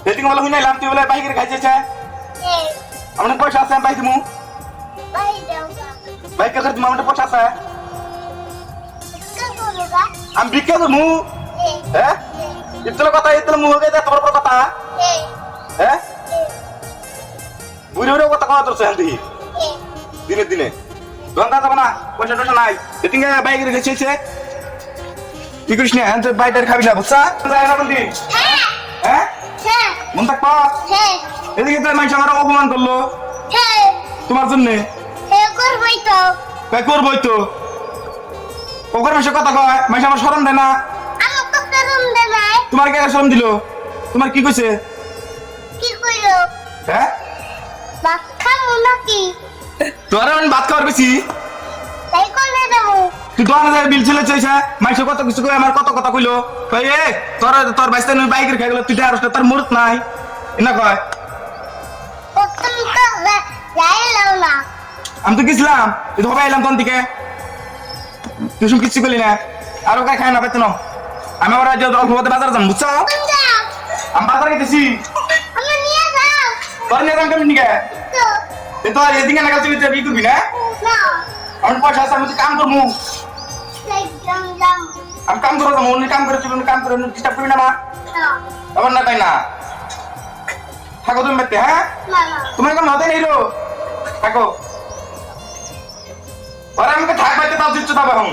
এদিকে বলে হুইনাইলাম তুই বলে বাইকের খাইছে আমার পয়সা আছে আমি বাইক দিমু বাইক কাছে তুমি আমার পয়সা আছে আমি বিক্রি করবো হ্যাঁ ইতলে কথা ইতলে মুখ হয়ে যায় তোমার কথা হ্যাঁ বুড়ি বুড়ি কথা কথা তোর শান্তি দিনে দিনে দোকান যাবো না পয়সা টয়সা নাই এদিকে বাইক রেখে চেয়েছে কি করিস না হ্যাঁ বাইটার খাবি না বুঝছা যায় না বলতি হ্যাঁ মন থাকবা এদিকে তো মানুষ আমার অপমান করলো তোমার জন্য করবই তো ওখানে মাসে কথা কয় মাসে আমার শরম দেয় না তোমার কে শরম দিল তোমার কি কইছে হ্যাঁ তোরা আমি ভাত খাওয়ার বেশি তুই 2000 বিল ছিল চাইছা মাইসে কত কিছু কই আমার কত কথা কইলো কই এ তোর বাইসতে নই বাইকের খাই গেল তুই আর তার মুরত নাই না কয় আমি তো গেছিলাম তুই তো হবে এলাম তোর দিকে তুই সব কিছু করলি না আর ওকে খাই না পাইতো না আমি আবার অল্প বাজার যাম বুঝছো আমি বাজার গেছি তোর নিয়ে যাম কেমন নিকে তো আর এদিকে না কাছে বিয়ে করবি না আমার পয়সা আছে আমি কাম করবো আমি কাম করবো অন্য কাম করে চলুন কাম করে ডিস্টার্ব করবি না মা আবার না তাই না থাকো তুমি বাড়িতে হ্যাঁ তোমার কোনো হতে নেই রো থাকো ওরা আমাকে থাক বাড়িতে তাও দিচ্ছ তবে এখন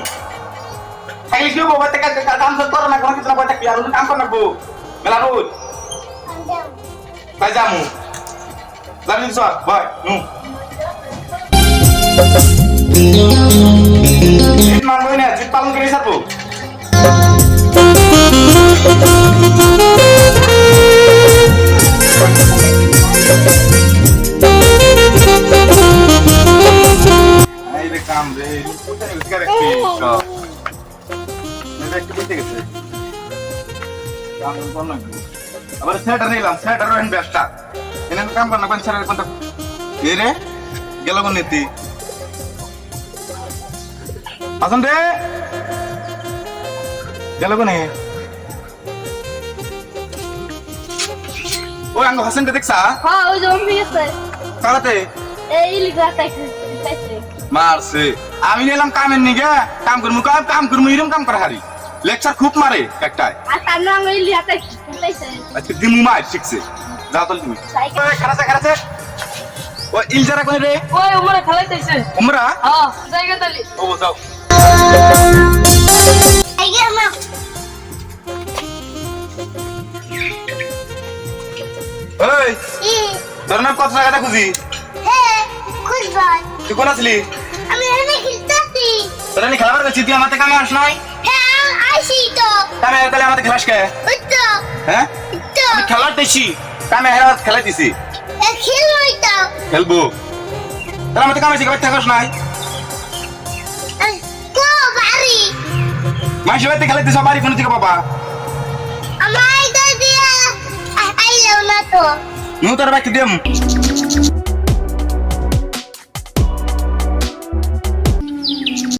থাকলে কি হবো বাড়িতে কাম করো না কোনো কিছু না বাড়িতে আর কাম কর নাকবো মেলা রোজ তাই যামু জানি সব ভয় মানবই না জিত পালন করে সারবো কাম রে আবার সেটার নিলাম সেটার বেস্টটা এনে কাম কর না কোন সেটার কোনটা এ রে গেল কোন নীতি আসুন রে গেল কোনে ও আঙ্গ হাসেন রে দেখছা হ্যাঁ ওই জমি আছে কারাতে এই লিগা তাইছে মারছে আমি নিলাম কামের নিগে কাম করমু এরকম কাম করে হারি লেকচার খুব মারে একটাই আর তার নাম এই লিগা তাইছে আচ্ছা দিমু মার শিখছে যাও তো তুমি খারাছে ও ইলজারা কোনে রে ওই উমরা খেলাইতেছে উমরা হ্যাঁ জায়গা তালি ও যাও আইগা মা ওই তোর নাম কত টাকা খুঁজি খুঁজবাই তুই কোন আসলি আমি এখানে খেলতেছি তোরা নি খেলাবার গেছি তুই আমাতে কামে আস নাই হ্যাঁ আইছি তো কামে তাহলে আমাতে খেলাস কে ওই তো হ্যাঁ তো আমি খেলার দেছি কামে হেরাত খেলাই দিছি খেলবই তো খেলবো তাহলে আমাতে কামে শিখাবার থাকাস নাই কো বাড়ি মাসে বাড়িতে খেলাই দিছ বাড়ি কোন থেকে বাবা আমার এটা দিয়া আইলো না তো নু তোর বাকি দিম